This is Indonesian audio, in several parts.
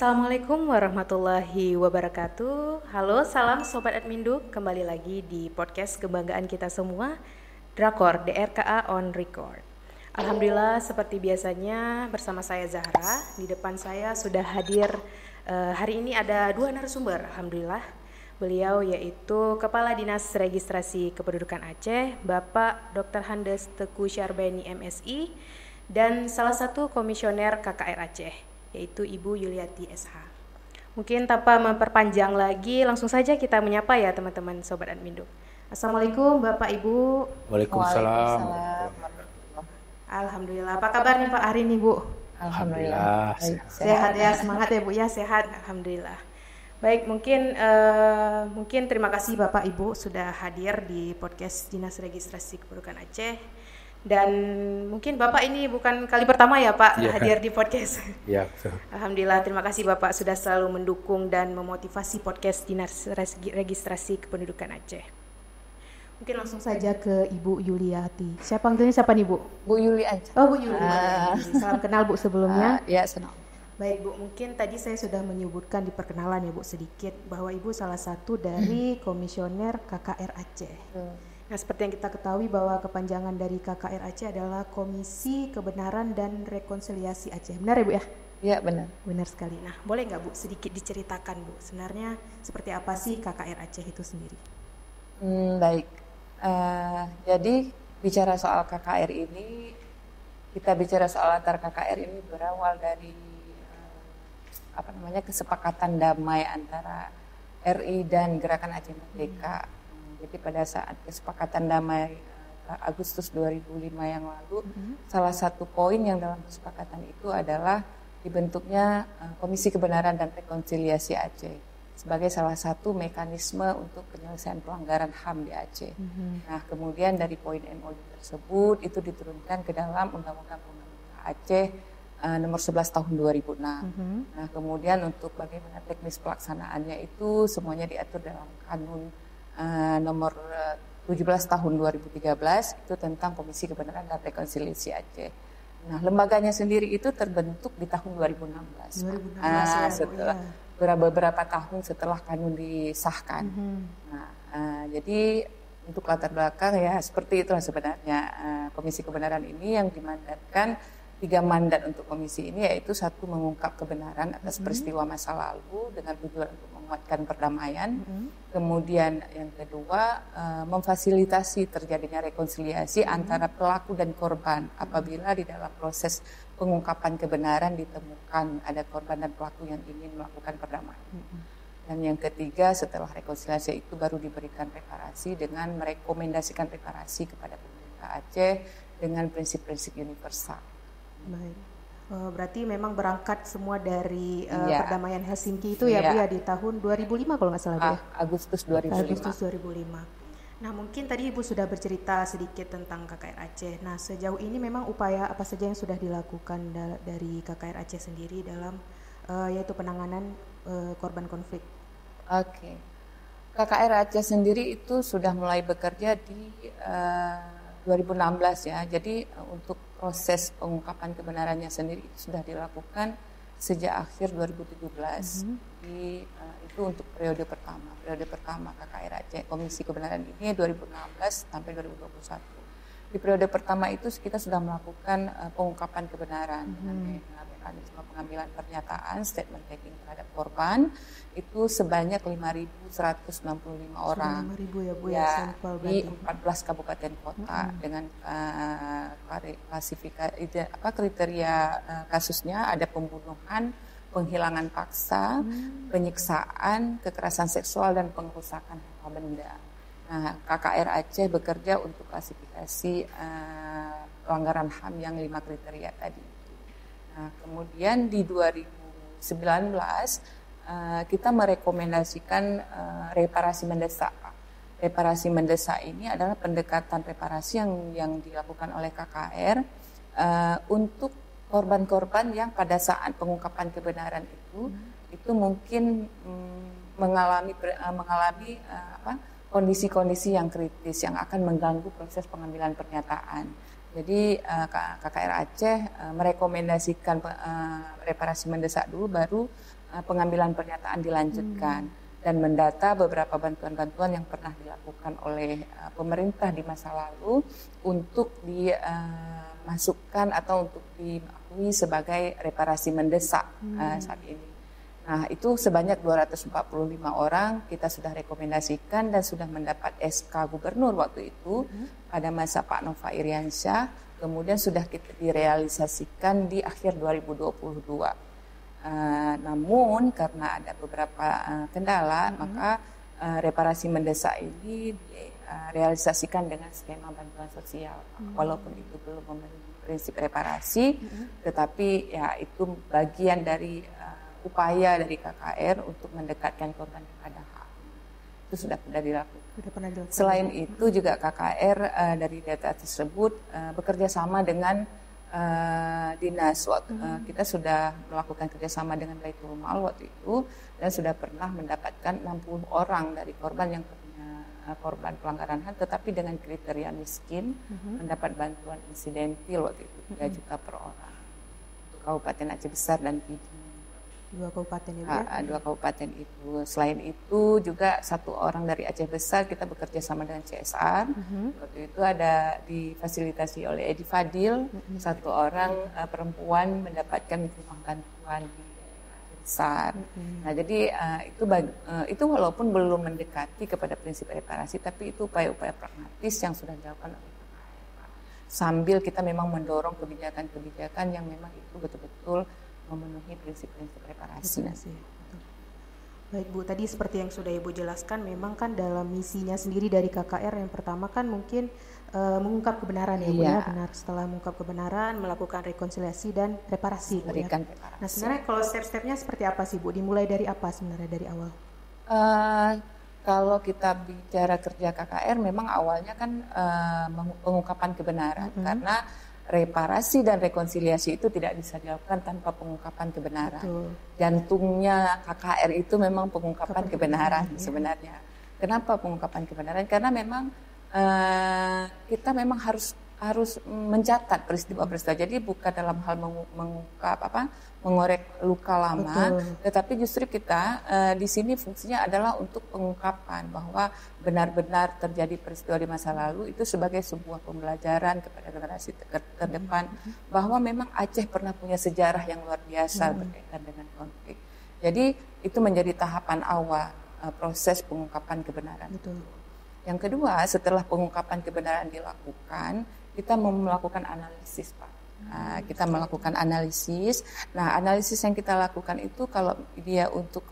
Assalamualaikum warahmatullahi wabarakatuh. Halo, salam Sobat Admindu. Kembali lagi di podcast kebanggaan kita semua, Drakor DRKA on Record. Alhamdulillah, seperti biasanya bersama saya Zahra. Di depan saya sudah hadir hari ini ada dua narasumber. Alhamdulillah, beliau yaitu Kepala Dinas Registrasi Kependudukan Aceh, Bapak Dr. Handes Teku Syarbeni MSI, dan salah satu komisioner KKR Aceh, yaitu Ibu Yuliati SH. Mungkin tanpa memperpanjang lagi, langsung saja kita menyapa ya teman-teman Sobat Admindu. Assalamualaikum Bapak Ibu. Waalaikumsalam. Alhamdulillah. Apa kabar nih Pak hari ini Bu? Alhamdulillah. Sehat ya, semangat ya Bu ya, sehat. Alhamdulillah. Baik, mungkin terima kasih Bapak Ibu sudah hadir di podcast Dinas Registrasi Kependudukan Aceh. Dan mungkin Bapak ini bukan kali pertama ya Pak hadir di podcast. Ya, betul. Alhamdulillah, terima kasih Bapak sudah selalu mendukung dan memotivasi podcast Dinas Registrasi Kependudukan Aceh. Mungkin langsung saja ke Ibu Yuliati. Saya panggilnya siapa nih Bu? Bu Yuli aja. Oh Bu Yuli. Salam kenal Bu sebelumnya. Ya, senang. Baik Bu, mungkin tadi saya sudah menyebutkan di perkenalan ya Bu sedikit bahwa Ibu salah satu dari komisioner KKR Aceh. Nah, seperti yang kita ketahui bahwa kepanjangan dari KKR Aceh adalah Komisi Kebenaran dan Rekonsiliasi Aceh. Benar ya Bu ya? Ya, benar. Benar sekali. Nah, boleh nggak Bu sedikit diceritakan Bu, sebenarnya seperti apa sih KKR Aceh itu sendiri? Baik. Jadi bicara soal KKR ini, kita bicara soal latar KKR ini berawal dari kesepakatan damai antara RI dan Gerakan Aceh Merdeka. Jadi pada saat kesepakatan damai Agustus 2005 yang lalu, salah satu poin yang dalam kesepakatan itu adalah dibentuknya Komisi Kebenaran dan Rekonsiliasi Aceh sebagai salah satu mekanisme untuk penyelesaian pelanggaran HAM di Aceh. Nah, kemudian dari poin MOU tersebut itu diturunkan ke dalam Undang-Undang Pemerintah Aceh nomor 11 tahun 2006. Nah, kemudian untuk bagaimana teknis pelaksanaannya itu semuanya diatur dalam Kanun nomor 17 tahun 2013 itu tentang Komisi Kebenaran dan Rekonsiliasi Aceh. Nah, lembaganya sendiri itu terbentuk di tahun 2016. Setelah beberapa tahun setelah kanun disahkan. Jadi untuk latar belakang ya seperti itulah sebenarnya Komisi Kebenaran ini yang dimandatkan 3 mandat untuk komisi ini, yaitu satu, mengungkap kebenaran atas peristiwa masa lalu dengan tujuan untuk menguatkan perdamaian. Kemudian yang kedua, memfasilitasi terjadinya rekonsiliasi antara pelaku dan korban apabila di dalam proses pengungkapan kebenaran ditemukan ada korban dan pelaku yang ingin melakukan perdamaian. Dan yang ketiga, setelah rekonsiliasi itu baru diberikan reparasi dengan merekomendasikan reparasi kepada pemerintah Aceh dengan prinsip-prinsip universal. Baik. Berarti memang berangkat semua dari perdamaian Helsinki itu ya Bu ya di tahun 2005 kalau nggak salah Bu ya? Agustus 2005. Agustus 2005. Nah, mungkin tadi Ibu sudah bercerita sedikit tentang KKR Aceh. Nah, sejauh ini memang upaya apa saja yang sudah dilakukan dari KKR Aceh sendiri dalam yaitu penanganan korban konflik? Oke. KKR Aceh sendiri itu sudah mulai bekerja di 2016 ya. Jadi untuk proses pengungkapan kebenarannya sendiri itu sudah dilakukan sejak akhir 2017. Itu untuk periode pertama. Periode pertama KKR Aceh Komisi Kebenaran ini 2016 sampai 2021. Di periode pertama itu kita sudah melakukan pengungkapan kebenaran dengan mekanisme pengambilan pernyataan, statement taking terhadap korban itu sebanyak 5.165 orang. 5.000 ya Bu ya sampel di 14 kabupaten kota dengan klasifikasi kriteria kasusnya ada pembunuhan, penghilangan paksa, penyiksaan, kekerasan seksual dan pengerusakan harta benda. Nah, KKR Aceh bekerja untuk klasifikasi pelanggaran HAM yang 5 kriteria tadi. Nah, kemudian di 2019 kita merekomendasikan reparasi mendesak. Reparasi mendesak ini adalah pendekatan reparasi yang dilakukan oleh KKR untuk korban-korban yang pada saat pengungkapan kebenaran itu mungkin mengalami kondisi-kondisi yang kritis yang akan mengganggu proses pengambilan pernyataan. Jadi KKR Aceh merekomendasikan reparasi mendesak dulu, baru pengambilan pernyataan dilanjutkan dan mendata beberapa bantuan-bantuan yang pernah dilakukan oleh pemerintah di masa lalu untuk dimasukkan atau untuk diakui sebagai reparasi mendesak saat ini. Nah, itu sebanyak 245 orang kita sudah rekomendasikan dan sudah mendapat SK Gubernur waktu itu pada masa Pak Nova Iriansyah, kemudian sudah kita direalisasikan di akhir 2022. Namun karena ada beberapa kendala, maka reparasi mendesak ini direalisasikan dengan skema bantuan sosial, walaupun itu belum memenuhi prinsip reparasi, tetapi ya itu bagian dari upaya dari KKR untuk mendekatkan korban kepada hak. Itu sudah dilakukan. Selain itu juga KKR dari data tersebut bekerja sama dengan dinas. Kita sudah melakukan kerjasama dengan Baitul Mal waktu itu dan sudah pernah mendapatkan 60 orang dari korban yang punya korban pelanggaran HAM tetapi dengan kriteria miskin mendapat bantuan insidentil waktu itu 3 juta per orang untuk Kabupaten Aceh Besar dan Pidi. 2 kabupaten itu. 2 kabupaten itu. Selain itu juga 1 orang dari Aceh Besar kita bekerja sama dengan CSR. Waktu itu ada difasilitasi oleh Edi Fadil, 1 orang perempuan mendapatkan rumah bantuan di Aceh Besar. Nah, jadi itu walaupun belum mendekati kepada prinsip reparasi, tapi itu upaya-upaya pragmatis yang sudah dilakukan oleh KKR. Sambil kita memang mendorong kebijakan-kebijakan yang memang itu betul-betul memenuhi prinsip-prinsip reparasi. Baik Bu, tadi seperti yang sudah Ibu jelaskan, memang kan dalam misinya sendiri dari KKR yang pertama kan mungkin mengungkap kebenaran ya Bu ya, benar. Setelah mengungkap kebenaran, melakukan rekonsiliasi dan reparasi. Berikan ya. reparasi. Nah sebenarnya kalau step-stepnya seperti apa sih Bu? Dimulai dari apa sebenarnya dari awal? Kalau kita bicara kerja KKR, memang awalnya kan pengungkapan kebenaran karena reparasi dan rekonsiliasi itu tidak bisa dilakukan tanpa pengungkapan kebenaran. Betul. Jantungnya KKR itu memang pengungkapan kebenaran sebenarnya. Kenapa pengungkapan kebenaran? Karena memang kita memang harus mencatat peristiwa-peristiwa. Jadi bukan dalam hal mengorek luka lama, tetapi justru kita di sini fungsinya adalah untuk pengungkapan bahwa benar-benar terjadi peristiwa di masa lalu itu sebagai sebuah pembelajaran kepada generasi terdepan bahwa memang Aceh pernah punya sejarah yang luar biasa berkaitan dengan konflik. Jadi itu menjadi tahapan awal proses pengungkapan kebenaran. Betul. Yang kedua, setelah pengungkapan kebenaran dilakukan, kita melakukan analisis, Pak. Kita melakukan analisis. Nah, analisis yang kita lakukan itu kalau dia untuk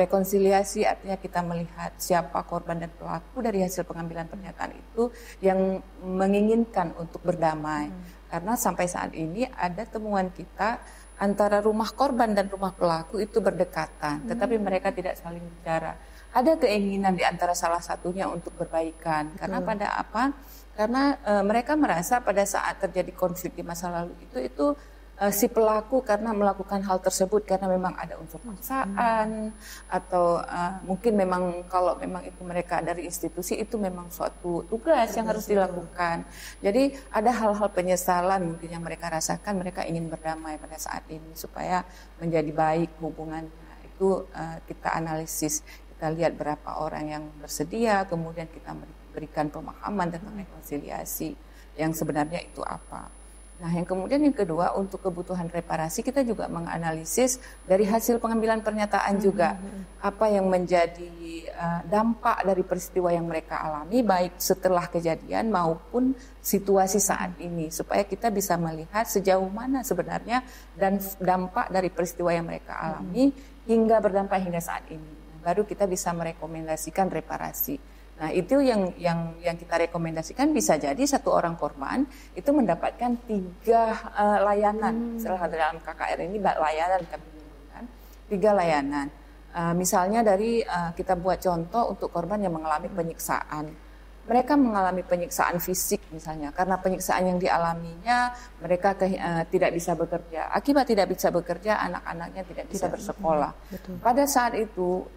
rekonsiliasi, artinya kita melihat siapa korban dan pelaku dari hasil pengambilan pernyataan itu yang menginginkan untuk berdamai. Karena sampai saat ini ada temuan kita antara rumah korban dan rumah pelaku itu berdekatan, tetapi mereka tidak saling bicara. Ada keinginan di antara salah satunya untuk berbaikan. Karena pada apa? Karena mereka merasa pada saat terjadi konflik di masa lalu itu si pelaku karena melakukan hal tersebut karena memang ada unsur paksaan atau mungkin memang kalau memang itu mereka dari institusi itu memang suatu tugas yang harus dilakukan. Jadi ada hal-hal penyesalan mungkin yang mereka rasakan, mereka ingin berdamai pada saat ini supaya menjadi baik hubungannya. Itu kita analisis, kita lihat berapa orang yang bersedia, kemudian kita berikan pemahaman tentang rekonsiliasi yang sebenarnya itu apa. Nah, yang kemudian yang kedua untuk kebutuhan reparasi kita juga menganalisis dari hasil pengambilan pernyataan juga apa yang menjadi dampak dari peristiwa yang mereka alami baik setelah kejadian maupun situasi saat ini supaya kita bisa melihat sejauh mana sebenarnya dan dampak dari peristiwa yang mereka alami hingga berdampak hingga saat ini. Baru kita bisa merekomendasikan reparasi. Nah, itu yang kita rekomendasikan bisa jadi satu orang korban itu mendapatkan 3 layanan. Dalam KKR ini layanan kami menyebutkan 3 layanan. Misalnya dari kita buat contoh untuk korban yang mengalami penyiksaan. Mereka mengalami penyiksaan fisik misalnya karena penyiksaan yang dialaminya mereka tidak bisa bekerja. Akibat tidak bisa bekerja anak-anaknya tidak bisa bersekolah. Pada saat itu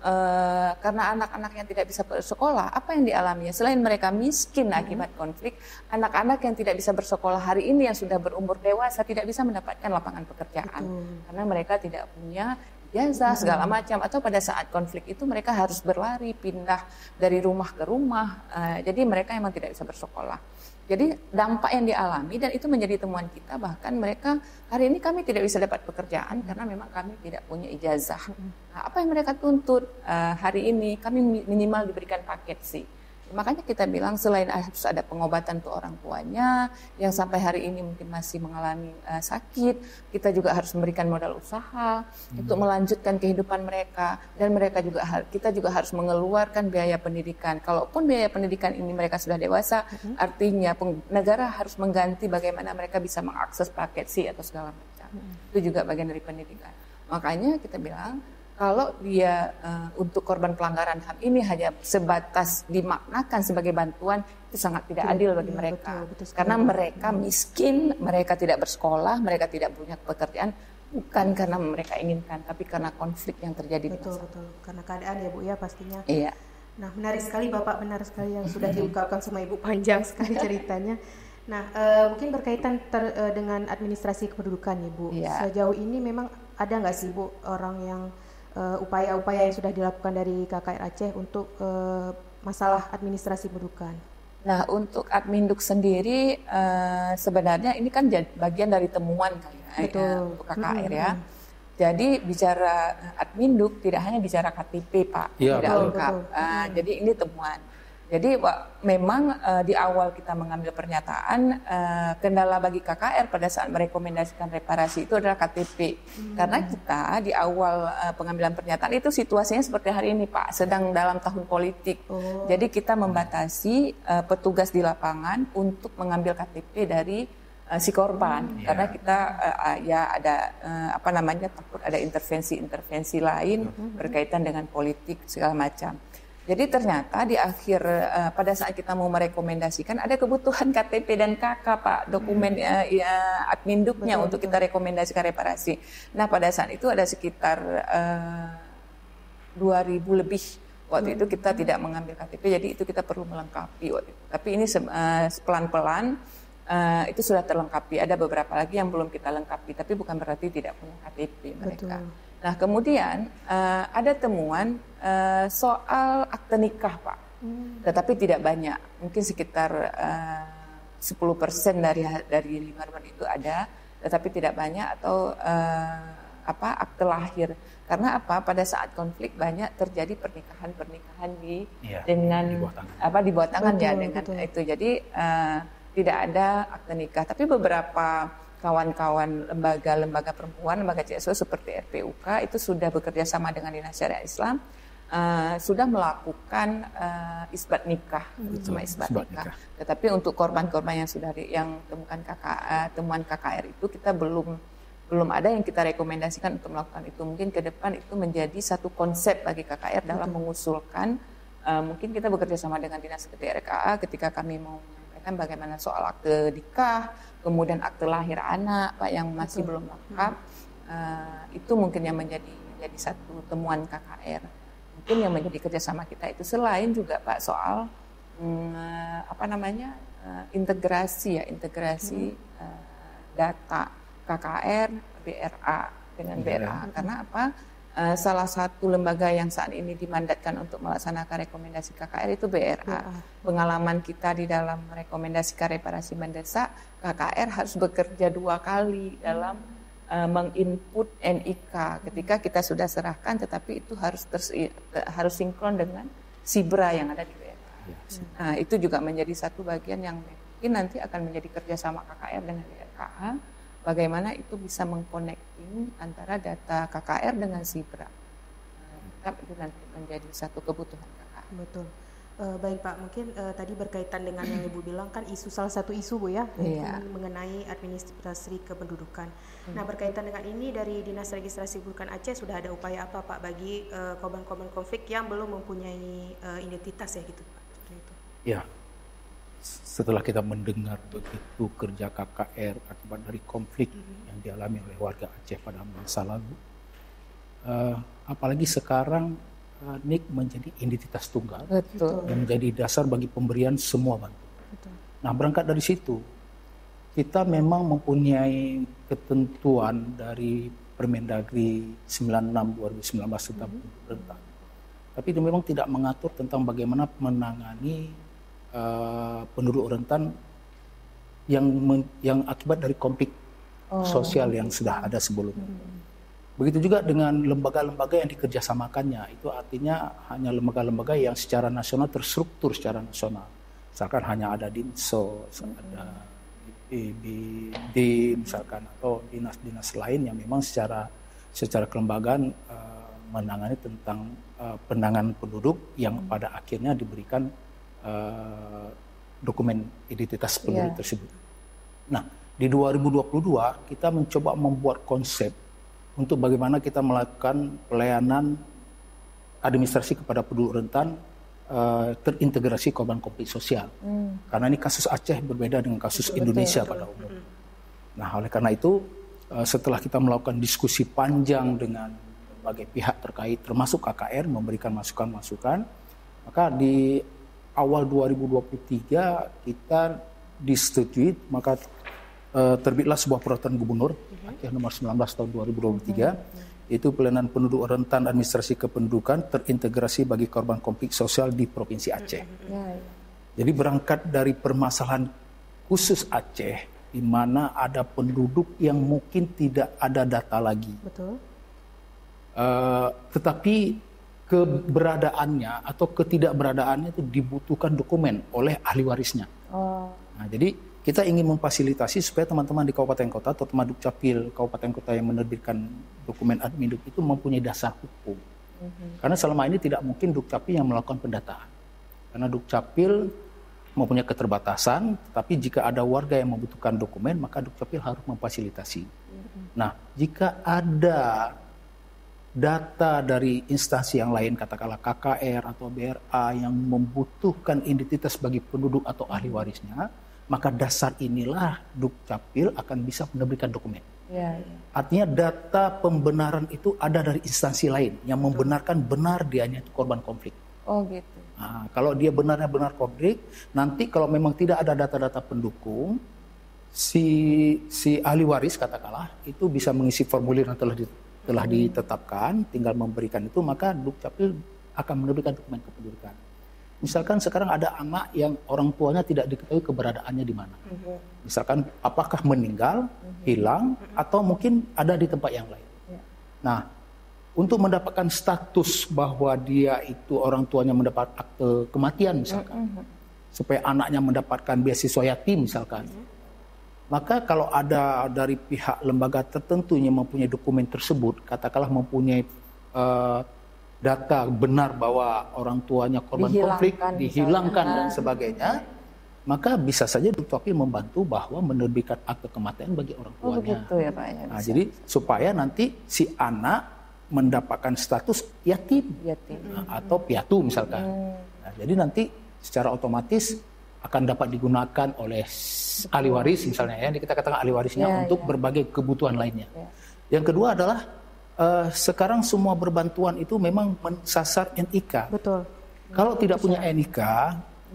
karena anak-anaknya tidak bisa bersekolah, apa yang dialaminya? Selain mereka miskin akibat konflik, anak-anak yang tidak bisa bersekolah hari ini yang sudah berumur dewasa tidak bisa mendapatkan lapangan pekerjaan karena mereka tidak punya ijazah segala macam, atau pada saat konflik itu mereka harus berlari pindah dari rumah ke rumah, jadi mereka memang tidak bisa bersekolah. Jadi dampak yang dialami dan itu menjadi temuan kita, bahkan mereka hari ini kami tidak bisa dapat pekerjaan karena memang kami tidak punya ijazah. Nah, apa yang mereka tuntut hari ini kami minimal diberikan paket sih. Makanya kita bilang selain harus ada pengobatan untuk orang tuanya yang sampai hari ini mungkin masih mengalami sakit, kita juga harus memberikan modal usaha untuk melanjutkan kehidupan mereka, dan kita juga harus mengeluarkan biaya pendidikan. Kalaupun biaya pendidikan ini mereka sudah dewasa, artinya negara harus mengganti bagaimana mereka bisa mengakses paket C atau segala macam. Itu juga bagian dari pendidikan. Makanya kita bilang kalau dia untuk korban pelanggaran HAM ini hanya sebatas dimaknakan sebagai bantuan, itu sangat tidak adil bagi mereka. Betul karena mereka miskin, mereka tidak bersekolah, mereka tidak punya pekerjaan, bukan karena mereka inginkan, tapi karena konflik yang terjadi. Betul. Karena keadaan ya Bu ya pastinya. Iya. Nah, menarik sekali Bapak, benar sekali yang sudah diungkapkan sama Ibu, panjang sekali ceritanya. Nah, mungkin berkaitan dengan administrasi kependudukan nih Bu. Iya. Sejauh ini memang ada nggak sih Bu orang yang upaya-upaya yang sudah dilakukan dari KKR Aceh untuk masalah administrasi kependudukan? Nah, untuk Adminduk sendiri sebenarnya ini kan bagian dari temuan untuk KKR ya. Jadi bicara Adminduk tidak hanya bicara KTP Pak, tidak lengkap. Jadi ini temuan. Jadi memang di awal kita mengambil pernyataan, kendala bagi KKR pada saat merekomendasikan reparasi itu adalah KTP. Karena kita di awal pengambilan pernyataan itu situasinya seperti hari ini Pak, sedang dalam tahun politik. Jadi kita membatasi petugas di lapangan untuk mengambil KTP dari si korban. Karena kita ada takut ada intervensi lain berkaitan dengan politik segala macam. Jadi ternyata di akhir pada saat kita mau merekomendasikan ada kebutuhan KTP dan KK Pak, dokumen Adminduknya untuk kita rekomendasikan reparasi. Nah pada saat itu ada sekitar 2.000 lebih waktu itu kita tidak mengambil KTP, jadi itu kita perlu melengkapi waktu itu. Tapi ini pelan-pelan itu sudah terlengkapi. Ada beberapa lagi yang belum kita lengkapi, tapi bukan berarti tidak punya KTP mereka. Nah kemudian ada temuan soal akte nikah Pak, tetapi tidak banyak, mungkin sekitar 10% dari 5.000 itu ada, tetapi tidak banyak, atau akte lahir. Karena pada saat konflik banyak terjadi pernikahan di bawah tangan ya dengan itu. Jadi tidak ada akte nikah, tapi beberapa kawan-kawan lembaga perempuan, lembaga CSO seperti RPUK itu sudah bekerja sama dengan Dinas Syariah Islam, sudah melakukan isbat nikah, cuma isbat nikah. Tetapi untuk korban-korban yang sudah temuan KKR itu kita belum ada yang kita rekomendasikan untuk melakukan itu. Mungkin ke depan itu menjadi satu konsep bagi KKR dalam mengusulkan. Mungkin kita bekerja sama dengan Dinas seperti RKA ketika kami mau menyampaikan bagaimana soal akte nikah, kemudian akte lahir anak Pak yang masih belum lengkap, itu mungkin yang menjadi satu temuan KKR. Mungkin yang menjadi kerjasama kita itu selain juga Pak soal integrasi data KKR BRA dengan BRA. Karena salah satu lembaga yang saat ini dimandatkan untuk melaksanakan rekomendasi KKR itu BRA. Pengalaman kita di dalam merekomendasikan reparasi mendesak, KKR harus bekerja 2 kali dalam menginput NIK ketika kita sudah serahkan, tetapi itu harus sinkron dengan SIBRA yang ada di BRA. Nah, itu juga menjadi satu bagian yang mungkin nanti akan menjadi kerjasama KKR dengan BRKA. Bagaimana itu bisa mengkonekting antara data KKR dengan SIBRA. Itu nanti menjadi satu kebutuhan KKR. Betul. Baik Pak, mungkin tadi berkaitan dengan yang Ibu bilang kan salah satu isu Bu ya, mengenai administrasi kependudukan. Nah berkaitan dengan ini dari Dinas Registrasi Kependudukan Aceh sudah ada upaya apa Pak bagi korban-korban konflik yang belum mempunyai identitas ya gitu Pak? Itu. Ya. Setelah kita mendengar begitu kerja KKR akibat dari konflik yang dialami oleh warga Aceh pada masa lalu, apalagi sekarang NIK menjadi identitas tunggal yang menjadi dasar bagi pemberian semua bantuan. Nah, berangkat dari situ, kita memang mempunyai ketentuan dari Permendagri 96/2019 tentang penduduk rentan. Tapi itu memang tidak mengatur tentang bagaimana menangani penduduk rentan yang akibat dari konflik sosial yang sudah ada sebelumnya. Begitu juga dengan lembaga-lembaga yang dikerjasamakannya, itu artinya hanya lembaga-lembaga yang secara nasional terstruktur secara nasional. Misalkan hanya ada Dinsos, ada BPD misalkan, atau dinas-dinas lain yang memang secara kelembagaan menangani tentang penanganan penduduk yang pada akhirnya diberikan dokumen identitas penduduk tersebut. Nah, di 2022 kita mencoba membuat konsep untuk bagaimana kita melakukan pelayanan administrasi kepada penduduk rentan terintegrasi korban konflik sosial. Karena ini kasus Aceh berbeda dengan kasus Indonesia pada umumnya. Nah, oleh karena itu setelah kita melakukan diskusi panjang dengan berbagai pihak terkait termasuk KKR memberikan masukan-masukan, maka di awal 2023 kita disetujui, maka terbitlah sebuah peraturan gubernur Aceh nomor 19 tahun 2023, yaitu pelayanan penduduk rentan administrasi kependudukan terintegrasi bagi korban konflik sosial di Provinsi Aceh. Jadi berangkat dari permasalahan khusus Aceh, di mana ada penduduk yang mungkin tidak ada data lagi. Betul. Tetapi keberadaannya atau ketidakberadaannya itu dibutuhkan dokumen oleh ahli warisnya. Nah, jadi kita ingin memfasilitasi supaya teman-teman di kabupaten kota atau teman Dukcapil kabupaten kota yang menerbitkan dokumen adminduk itu mempunyai dasar hukum. Karena selama ini tidak mungkin Dukcapil yang melakukan pendataan. Karena Dukcapil mempunyai keterbatasan, tetapi jika ada warga yang membutuhkan dokumen, maka Dukcapil harus memfasilitasi. Nah, jika ada data dari instansi yang lain, katakanlah KKR atau BRA yang membutuhkan identitas bagi penduduk atau ahli warisnya, maka dasar inilah Dukcapil akan bisa menerbitkan dokumen. Artinya data pembenaran itu ada dari instansi lain yang membenarkan benar dianya itu korban konflik. Oh gitu. Nah, kalau dia benarnya benar konflik, nanti kalau memang tidak ada data-data pendukung, si ahli waris katakanlah itu bisa mengisi formulir yang telah ditetapkan, tinggal memberikan itu, maka Dukcapil akan menerbitkan dokumen kependudukan. Misalkan sekarang ada anak yang orang tuanya tidak diketahui keberadaannya di mana. Misalkan apakah meninggal, hilang, atau mungkin ada di tempat yang lain. Nah, untuk mendapatkan status bahwa dia itu orang tuanya mendapat akte kematian misalkan, supaya anaknya mendapatkan beasiswa yatim misalkan, maka kalau ada dari pihak lembaga tertentu yang mempunyai dokumen tersebut, katakanlah mempunyai data benar bahwa orang tuanya korban konflik, dihilangkan dan sebagainya, maka bisa saja Dukcapil membantu bahwa menerbitkan akte kematian bagi orang tuanya. Begitu ya Pak ya. Nah, jadi supaya nanti si anak mendapatkan status yatim. Atau piatu misalkan. Nah, jadi nanti secara otomatis akan dapat digunakan oleh ahli waris misalnya ya, kita katakan ahli warisnya untuk berbagai kebutuhan lainnya. Yang kedua adalah sekarang semua berbantuan itu memang mensasar NIK. Betul. Kalau tidak punya NIK,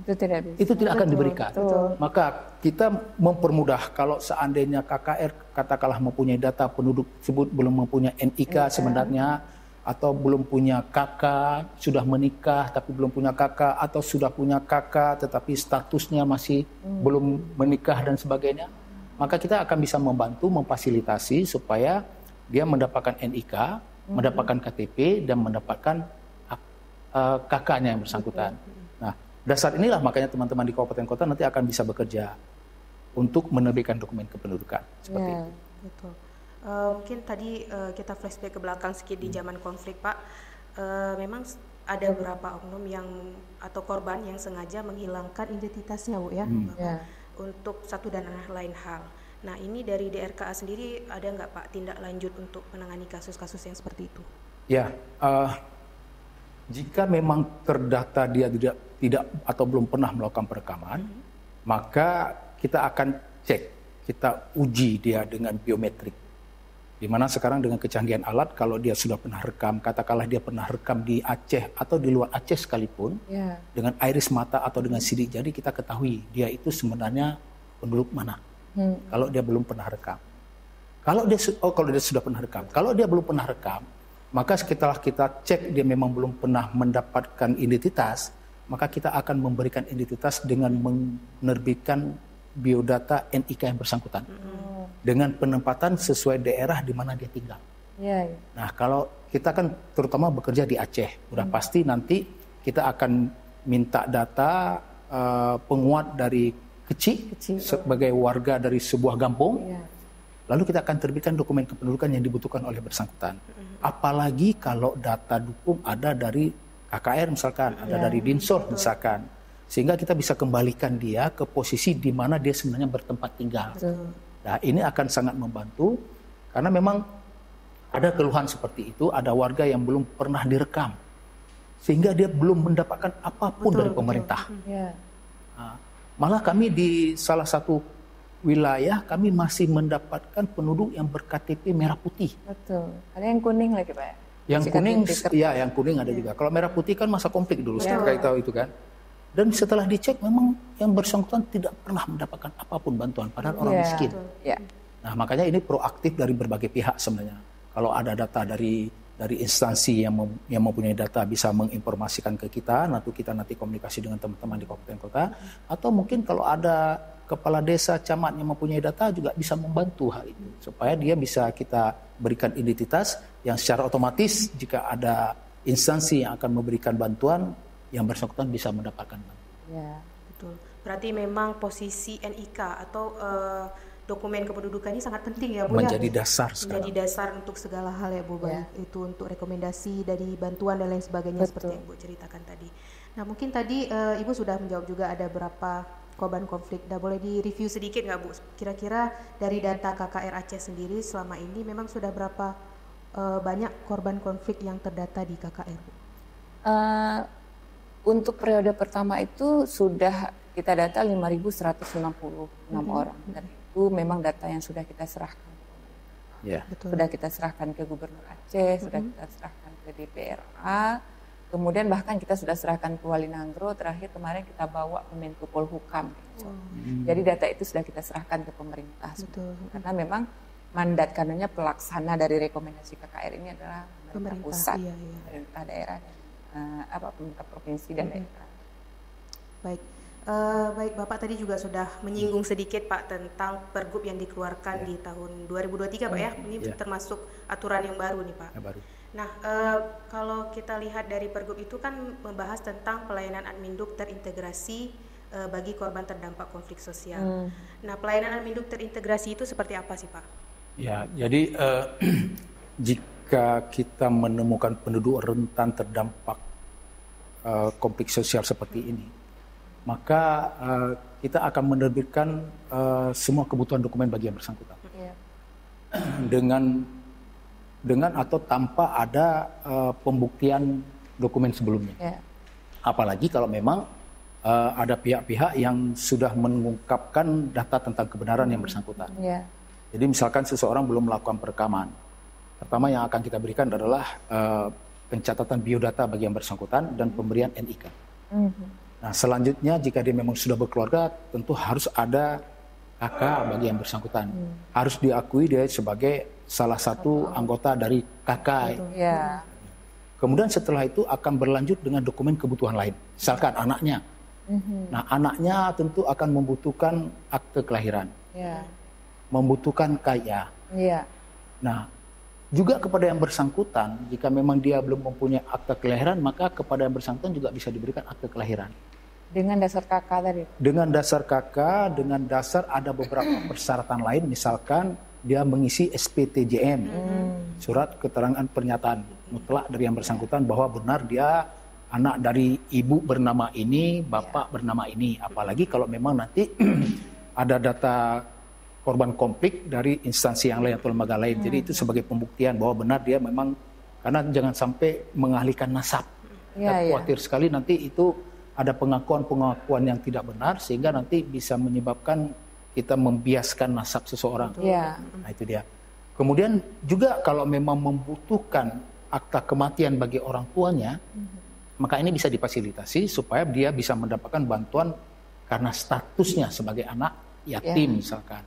itu tidak akan diberikan. Maka kita mempermudah kalau seandainya KKR katakanlah mempunyai data penduduk tersebut belum mempunyai NIK sebenarnya, atau belum punya kakak, sudah menikah tapi belum punya kakak, atau sudah punya kakak tetapi statusnya masih belum menikah dan sebagainya, maka kita akan bisa membantu memfasilitasi supaya dia mendapatkan NIK, mendapatkan KTP dan mendapatkan kakaknya yang bersangkutan. Nah, dasar inilah makanya teman-teman di kabupaten kota nanti akan bisa bekerja untuk menerbitkan dokumen kependudukan seperti itu. Betul. Mungkin tadi kita flashback ke belakang sedikit di zaman konflik, Pak. Memang ada beberapa oknum yang atau korban yang sengaja menghilangkan identitasnya, Bu ya, untuk satu dan lain hal. Nah, ini dari DRKA sendiri ada nggak Pak tindak lanjut untuk menangani kasus-kasus yang seperti itu? Ya, jika memang terdata dia tidak atau belum pernah melakukan perekaman, maka kita akan cek, kita uji dia dengan biometrik. Di mana sekarang dengan kecanggihan alat, kalau dia sudah pernah rekam, katakanlah dia pernah rekam di Aceh atau di luar Aceh sekalipun, dengan iris mata atau dengan sidik jari kita ketahui dia itu sebenarnya penduduk mana. Kalau dia belum pernah rekam. Kalau dia sudah pernah rekam, kalau dia belum pernah rekam, maka setelah kita cek dia memang belum pernah mendapatkan identitas, maka kita akan memberikan identitas dengan menerbitkan biodata NIK yang bersangkutan dengan penempatan sesuai daerah di mana dia tinggal. Ya. Nah, kalau kita kan terutama bekerja di Aceh, udah pasti nanti kita akan minta data penguat dari kecil sebagai warga dari sebuah kampung. Ya. Lalu kita akan terbitkan dokumen kependudukan yang dibutuhkan oleh bersangkutan. Apalagi kalau data dukung ada dari KKR misalkan, ada dari Dinsor misalkan. Sehingga kita bisa kembalikan dia ke posisi di mana dia sebenarnya bertempat tinggal. Nah, ini akan sangat membantu karena memang ada keluhan seperti itu, ada warga yang belum pernah direkam. Sehingga dia belum mendapatkan apapun dari pemerintah. Ya. Nah, malah kami di salah satu wilayah kami masih mendapatkan penduduk yang berKTP merah putih. Betul. Ada yang kuning lagi, Pak. Yang kuning, ya yang kuning ada juga. Kalau merah putih kan masa konflik dulu, setelah kita tahu itu kan. Dan setelah dicek memang yang bersangkutan tidak pernah mendapatkan apapun bantuan, padahal orang miskin. Ya. Nah, makanya ini proaktif dari berbagai pihak sebenarnya. Kalau ada data dari instansi yang mempunyai data bisa menginformasikan ke kita, nanti komunikasi dengan teman-teman di kabupaten kota, atau mungkin kalau ada kepala desa, camat yang mempunyai data juga bisa membantu hal itu supaya dia bisa kita berikan identitas yang secara otomatis jika ada instansi yang akan memberikan bantuan yang bersangkutan bisa mendapatkan bantuan. Ya, betul. Berarti memang posisi NIK atau dokumen kependudukan ini sangat penting ya Bu, menjadi dasar sekarang. Menjadi dasar untuk segala hal ya Bu, baik itu untuk rekomendasi dari bantuan dan lain sebagainya. Betul. Seperti yang Bu ceritakan tadi. Nah, mungkin tadi Ibu sudah menjawab juga ada berapa korban konflik. Dah boleh di-review sedikit nggak Bu? Kira-kira dari data KKR Aceh sendiri selama ini memang sudah berapa banyak korban konflik yang terdata di KKR Bu? Untuk periode pertama itu sudah kita data 5.166 orang. Dan itu memang data yang sudah kita serahkan. Ya. Betul. Sudah kita serahkan ke Gubernur Aceh, sudah kita serahkan ke DPRA. Kemudian bahkan kita sudah serahkan ke Wali Nanggro, terakhir kemarin kita bawa ke Menko Polhukam. Jadi data itu sudah kita serahkan ke pemerintah. Betul. Karena memang mandat karenanya pelaksana dari rekomendasi KKR ini adalah pemerintah pusat, pemerintah daerah, pemerintah provinsi dan daerah. Baik. Baik, Bapak tadi juga sudah menyinggung sedikit Pak tentang pergub yang dikeluarkan di tahun 2023 Pak ya. Ini termasuk aturan yang baru nih Pak. Ya, baru. Nah, kalau kita lihat dari pergub itu kan membahas tentang pelayanan Adminduk terintegrasi bagi korban terdampak konflik sosial. Nah, pelayanan Adminduk terintegrasi itu seperti apa sih Pak? Ya, jadi jika kita menemukan penduduk rentan terdampak konflik sosial seperti ini, maka kita akan menerbitkan semua kebutuhan dokumen bagi yang bersangkutan. Dengan atau tanpa ada pembuktian dokumen sebelumnya. Apalagi kalau memang ada pihak-pihak yang sudah mengungkapkan data tentang kebenaran yang bersangkutan. Jadi misalkan seseorang belum melakukan perekaman, pertama yang akan kita berikan adalah pencatatan biodata bagi yang bersangkutan dan pemberian NIK. Nah, selanjutnya jika dia memang sudah berkeluarga, tentu harus ada KK bagi yang bersangkutan. Harus diakui dia sebagai salah satu anggota dari KK. Kemudian setelah itu akan berlanjut dengan dokumen kebutuhan lain. Misalkan anaknya. Nah, anaknya tentu akan membutuhkan akte kelahiran. Membutuhkan KIA. Nah, juga kepada yang bersangkutan, jika memang dia belum mempunyai akte kelahiran, maka kepada yang bersangkutan juga bisa diberikan akte kelahiran. Dengan dasar KK tadi? Dengan dasar KK, dengan dasar ada beberapa persyaratan lain, misalkan dia mengisi SPTJM, surat keterangan pernyataan mutlak dari yang bersangkutan bahwa benar dia anak dari ibu bernama ini, bapak bernama ini. Apalagi kalau memang nanti ada data korban konflik dari instansi yang lain atau lembaga lain. Jadi itu sebagai pembuktian bahwa benar dia memang, karena jangan sampai mengalihkan nasab. Kita khawatir sekali nanti itu ada pengakuan-pengakuan yang tidak benar sehingga nanti bisa menyebabkan kita membiaskan nasab seseorang. Nah, itu dia. Kemudian juga kalau memang membutuhkan akta kematian bagi orang tuanya, maka ini bisa difasilitasi supaya dia bisa mendapatkan bantuan karena statusnya sebagai anak yatim misalkan.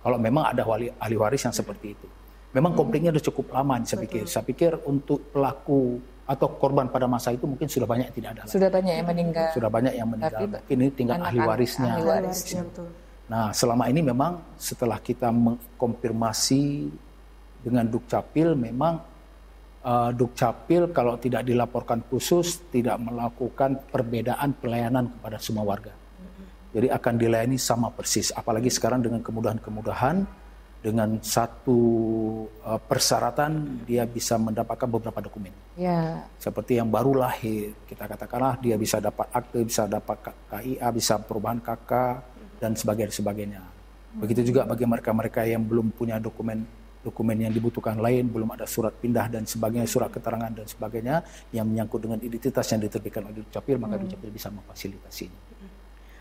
Kalau memang ada ahli waris yang seperti itu. Memang konfliknya sudah cukup lama saya pikir. Saya pikir untuk pelaku atau korban pada masa itu mungkin sudah banyak yang tidak ada. Sudah banyak yang meninggal. Sudah banyak yang meninggal. Mungkin ini tinggal ahli warisnya. Ahli warisnya. Nah, selama ini memang setelah kita mengkonfirmasi dengan Dukcapil, memang Dukcapil kalau tidak dilaporkan khusus tidak melakukan perbedaan pelayanan kepada semua warga. Jadi akan dilayani sama persis. Apalagi sekarang dengan kemudahan-kemudahan, dengan satu persyaratan dia bisa mendapatkan beberapa dokumen. Ya. Seperti yang baru lahir, kita katakanlah dia bisa dapat akte, bisa dapat KIA, bisa perubahan KK dan sebagainya. Begitu juga bagi mereka-mereka yang belum punya dokumen yang dibutuhkan lain, belum ada surat pindah dan sebagainya, surat keterangan dan sebagainya yang menyangkut dengan identitas yang diterbitkan oleh Dukcapil, maka Dukcapil bisa memfasilitasinya.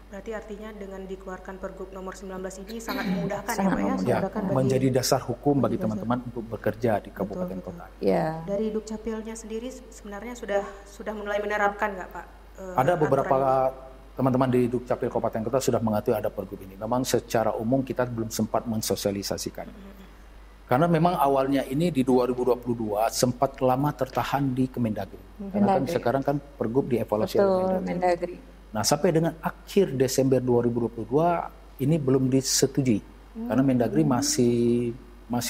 Berarti artinya dengan dikeluarkan Pergub nomor 19 ini sangat memudahkan ya menjadi dasar hukum bagi teman-teman untuk bekerja di kabupaten kota. Ya. Dari Dukcapilnya sendiri sebenarnya sudah mulai menerapkan nggak Pak? Ada beberapa teman-teman di Dukcapil Kabupaten Kota sudah mengetahui ada Pergub ini. Memang secara umum kita belum sempat mensosialisasikan. Karena memang awalnya ini di 2022 sempat lama tertahan di Kemendagri. Karena kan sekarang kan Pergub dievaluasi oleh Mendagri. Nah, sampai dengan akhir Desember 2022 ini belum disetujui. Karena Mendagri masih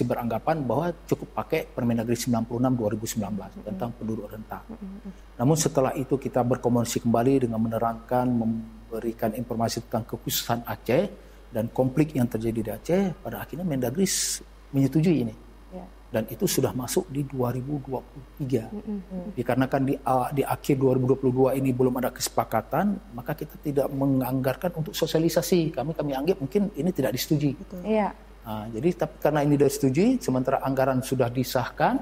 beranggapan bahwa cukup pakai Permendagri 96 2019 tentang penduduk renta. Namun setelah itu kita berkomunikasi kembali dengan menerangkan, memberikan informasi tentang kekhususan Aceh dan konflik yang terjadi di Aceh, pada akhirnya Mendagri menyetujui ini. Dan itu sudah masuk di 2023. Dikarenakan di akhir 2022 ini belum ada kesepakatan, maka kita tidak menganggarkan untuk sosialisasi. Kami anggap mungkin ini tidak disetujui. Iya. Nah, jadi tapi karena ini sudah disetujui, sementara anggaran sudah disahkan,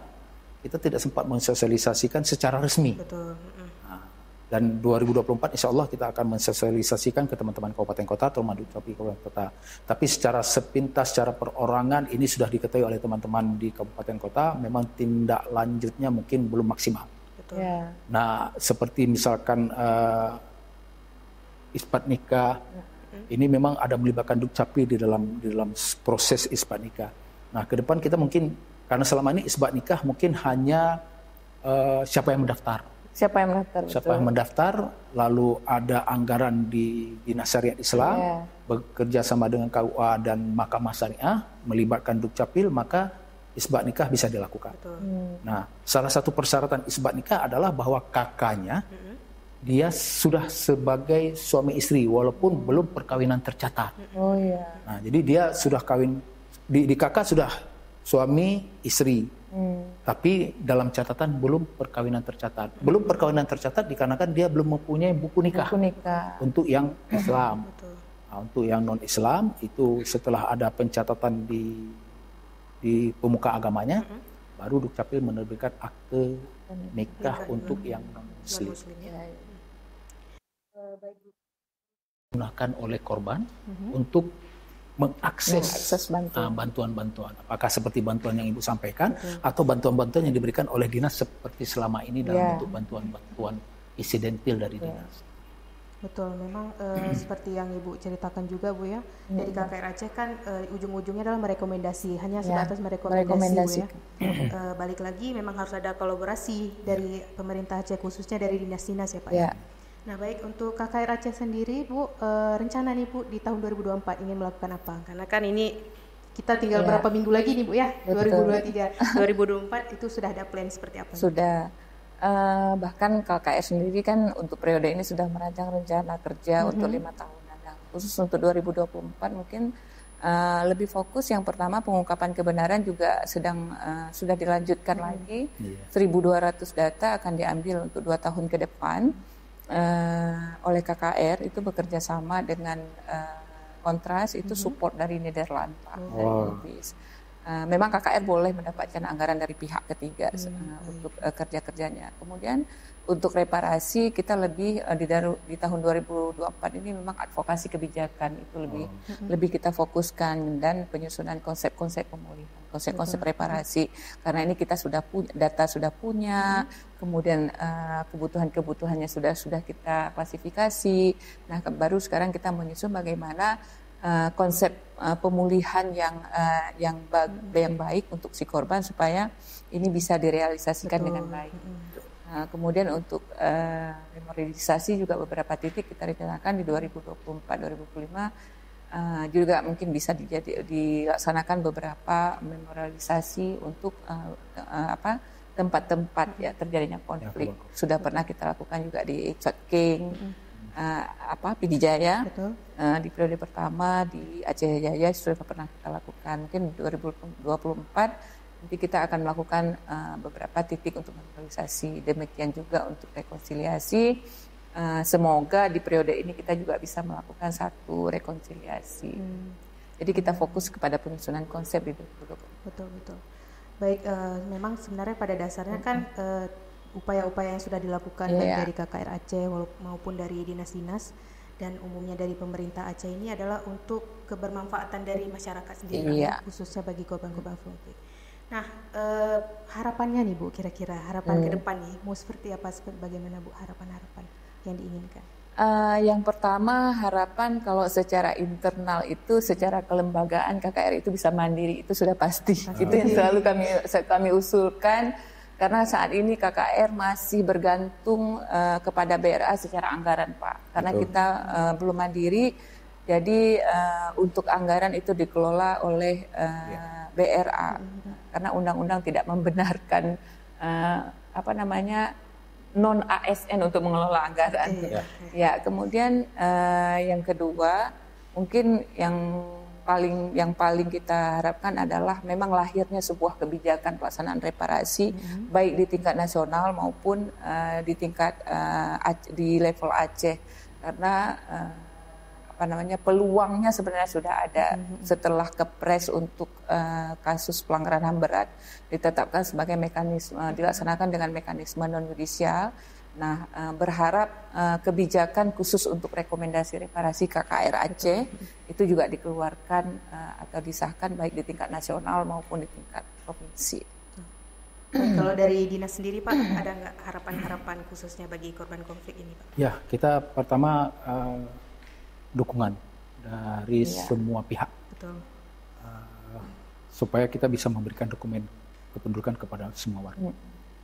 kita tidak sempat mensosialisasikan secara resmi. Betul. Dan 2024 insya Allah kita akan mensosialisasikan ke teman-teman kabupaten kota atau Dukcapil kabupaten kota. Tapi secara sepintas, secara perorangan ini sudah diketahui oleh teman-teman di kabupaten kota, memang tindak lanjutnya mungkin belum maksimal. Betul. Ya. Nah, seperti misalkan isbat nikah, ini memang ada melibatkan Dukcapil di dalam proses isbat nikah. Nah, ke depan kita mungkin karena selama ini isbat nikah mungkin hanya siapa yang mendaftar. Siapa yang mendaftar, lalu ada anggaran di Dinas Syariat Islam, bekerja sama dengan KUA dan Mahkamah Syariah, melibatkan Dukcapil, maka isbat nikah bisa dilakukan. Nah, salah satu persyaratan isbat nikah adalah bahwa kakaknya, dia sudah sebagai suami istri, walaupun belum perkawinan tercatat. Oh iya. Nah, jadi dia sudah kawin, di kakak sudah suami istri. Tapi dalam catatan belum perkawinan tercatat. Belum perkawinan tercatat dikarenakan dia belum mempunyai buku nikah. Untuk yang Islam. Nah, untuk yang non Islam itu setelah ada pencatatan di pemuka agamanya, baru Dukcapil menerbitkan akte nikah untuk yang non Muslim. Digunakan oleh korban untuk mengakses bantuan-bantuan. Apakah seperti bantuan yang Ibu sampaikan atau bantuan-bantuan yang diberikan oleh dinas seperti selama ini dalam bentuk bantuan-bantuan insidentil dari dinas. Betul, memang seperti yang Ibu ceritakan juga Bu ya, dari KKR Aceh kan ujung-ujungnya adalah merekomendasi, hanya sebatas merekomendasi Bu ya. Balik lagi memang harus ada kolaborasi dari pemerintah Aceh khususnya dari dinas-dinas ya Pak ya. Nah baik, untuk KKR Aceh sendiri Bu, rencana nih Bu di tahun 2024 ingin melakukan apa? Karena kan ini kita tinggal berapa minggu lagi nih Bu ya, 2023, 2024 itu sudah ada plan seperti apa? Sudah, bahkan KKR sendiri kan untuk periode ini sudah merancang rencana kerja untuk 5 tahunan. Nah, khusus untuk 2024 mungkin lebih fokus yang pertama pengungkapan kebenaran juga sudah dilanjutkan lagi. 1.200 data akan diambil untuk 2 tahun ke depan. Oleh KKR itu bekerja sama dengan Kontras itu support dari Nederland Pak. Memang KKR boleh mendapatkan anggaran dari pihak ketiga untuk kerja-kerjanya. Kemudian untuk reparasi kita lebih di tahun 2024 ini memang advokasi kebijakan itu lebih kita fokuskan dan penyusunan konsep-konsep pemulihan, konsep-konsep reparasi karena ini kita sudah punya data kemudian kebutuhannya sudah kita klasifikasi. Nah baru sekarang kita menyusun bagaimana konsep pemulihan yang baik untuk si korban supaya ini bisa direalisasikan dengan baik. Kemudian untuk memorialisasi juga beberapa titik kita rencanakan di 2024-2025 juga mungkin bisa dilaksanakan beberapa memorialisasi untuk tempat-tempat ya terjadinya konflik. Sudah pernah kita lakukan juga di Chot King, Pidi Jaya, di periode pertama di Aceh Jaya sudah pernah kita lakukan. Mungkin 2024 nanti kita akan melakukan beberapa titik untuk memorialisasi. Demikian juga untuk rekonsiliasi. Semoga di periode ini kita juga bisa melakukan satu rekonsiliasi. Jadi kita fokus kepada penyusunan konsep di 2024. Betul. Baik, memang sebenarnya pada dasarnya kan upaya-upaya yang sudah dilakukan baik dari KKR Aceh maupun dari dinas-dinas dan umumnya dari pemerintah Aceh ini adalah untuk kebermanfaatan dari masyarakat sendiri, khususnya bagi korban-korban konflik. Nah, harapannya nih Bu, kira-kira harapan ke depan nih, mau seperti apa, bagaimana Bu harapan-harapan yang diinginkan? Yang pertama harapan kalau secara internal itu secara kelembagaan KKR itu bisa mandiri, itu sudah pasti. Itu yang selalu kami usulkan karena saat ini KKR masih bergantung kepada BRA secara anggaran Pak. Karena kita belum mandiri, jadi untuk anggaran itu dikelola oleh BRA karena undang-undang tidak membenarkan non ASN untuk mengelola anggaran. Ya, kemudian yang kedua mungkin yang paling kita harapkan adalah memang lahirnya sebuah kebijakan pelaksanaan reparasi baik di tingkat nasional maupun di tingkat di level Aceh karena peluangnya sebenarnya sudah ada setelah Kepres untuk kasus pelanggaran HAM berat ditetapkan sebagai mekanisme dilaksanakan dengan mekanisme non yudisial. Nah, berharap kebijakan khusus untuk rekomendasi reparasi KKR Aceh itu juga dikeluarkan atau disahkan baik di tingkat nasional maupun di tingkat provinsi. Kalau dari dinas sendiri Pak, ada nggak harapan-harapan khususnya bagi korban konflik ini Pak? Ya, kita pertama dukungan dari semua pihak. Betul. Supaya kita bisa memberikan dokumen kependudukan kepada semua warga.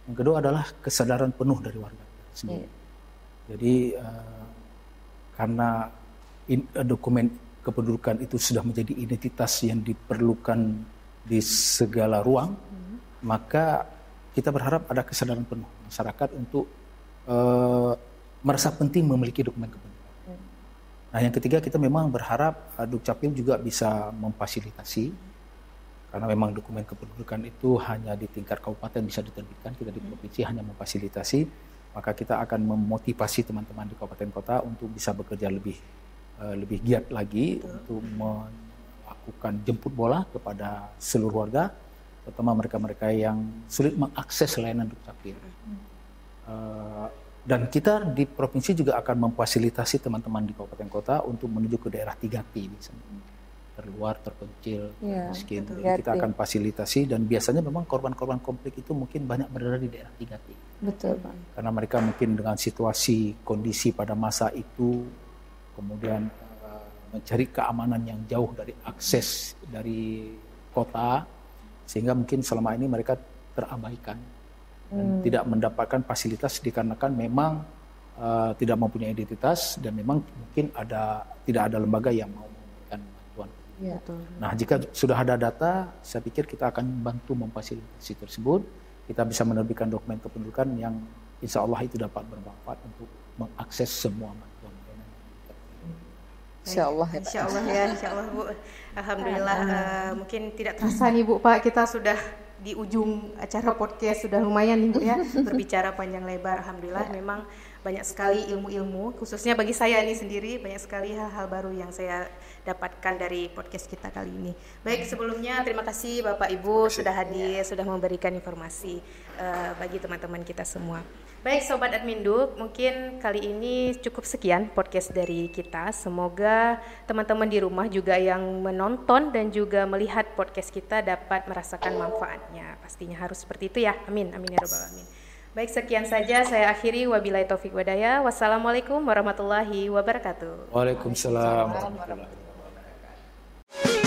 Yang kedua adalah kesadaran penuh dari warga sendiri. Jadi karena dokumen kependudukan itu sudah menjadi identitas yang diperlukan di segala ruang, maka kita berharap ada kesadaran penuh masyarakat untuk merasa penting memiliki dokumen kependudukan. Nah, yang ketiga kita memang berharap Dukcapil juga bisa memfasilitasi karena memang dokumen kependudukan itu hanya di tingkat kabupaten bisa diterbitkan, kita di provinsi hanya memfasilitasi, maka kita akan memotivasi teman-teman di kabupaten kota untuk bisa bekerja lebih giat lagi untuk melakukan jemput bola kepada seluruh warga, terutama mereka-mereka yang sulit mengakses layanan Dukcapil. Dan kita di provinsi juga akan memfasilitasi teman-teman di kabupaten kota untuk menuju ke daerah 3T misalnya. Terluar, terpencil, miskin. Kita akan fasilitasi dan biasanya memang korban-korban konflik itu mungkin banyak berada di daerah 3T. Betul, Pak. Karena mereka mungkin dengan situasi, kondisi pada masa itu, kemudian mencari keamanan yang jauh dari akses dari kota, sehingga mungkin selama ini mereka terabaikan. Dan tidak mendapatkan fasilitas dikarenakan memang tidak mempunyai identitas dan memang mungkin tidak ada lembaga yang mau memberikan bantuan. Ya. Nah, jika sudah ada data, saya pikir kita akan bantu memfasilitasi tersebut. Kita bisa menerbitkan dokumen kependudukan yang insya Allah itu dapat bermanfaat untuk mengakses semua bantuan. Insya Allah ya Pak. Insya Allah Bu. Alhamdulillah mungkin tidak terasa nih Bu Pak, kita sudah di ujung acara podcast, sudah lumayan nih Bu ya berbicara panjang lebar. Alhamdulillah memang banyak sekali ilmu-ilmu, khususnya bagi saya ini sendiri banyak sekali hal-hal baru yang saya dapatkan dari podcast kita kali ini. Baik, sebelumnya terima kasih Bapak Ibu sudah hadir, sudah memberikan informasi bagi teman-teman kita semua. Baik Sobat Adminduk, mungkin kali ini cukup sekian podcast dari kita. Semoga teman-teman di rumah juga yang menonton dan juga melihat podcast kita dapat merasakan manfaatnya. Pastinya harus seperti itu ya. Amin, amin ya rabbal alamin. Baik, sekian saja saya akhiri. Wabillahi taufik wadaya. Wassalamualaikum warahmatullahi wabarakatuh. Waalaikumsalam warahmatullahi wabarakatuh. kasih.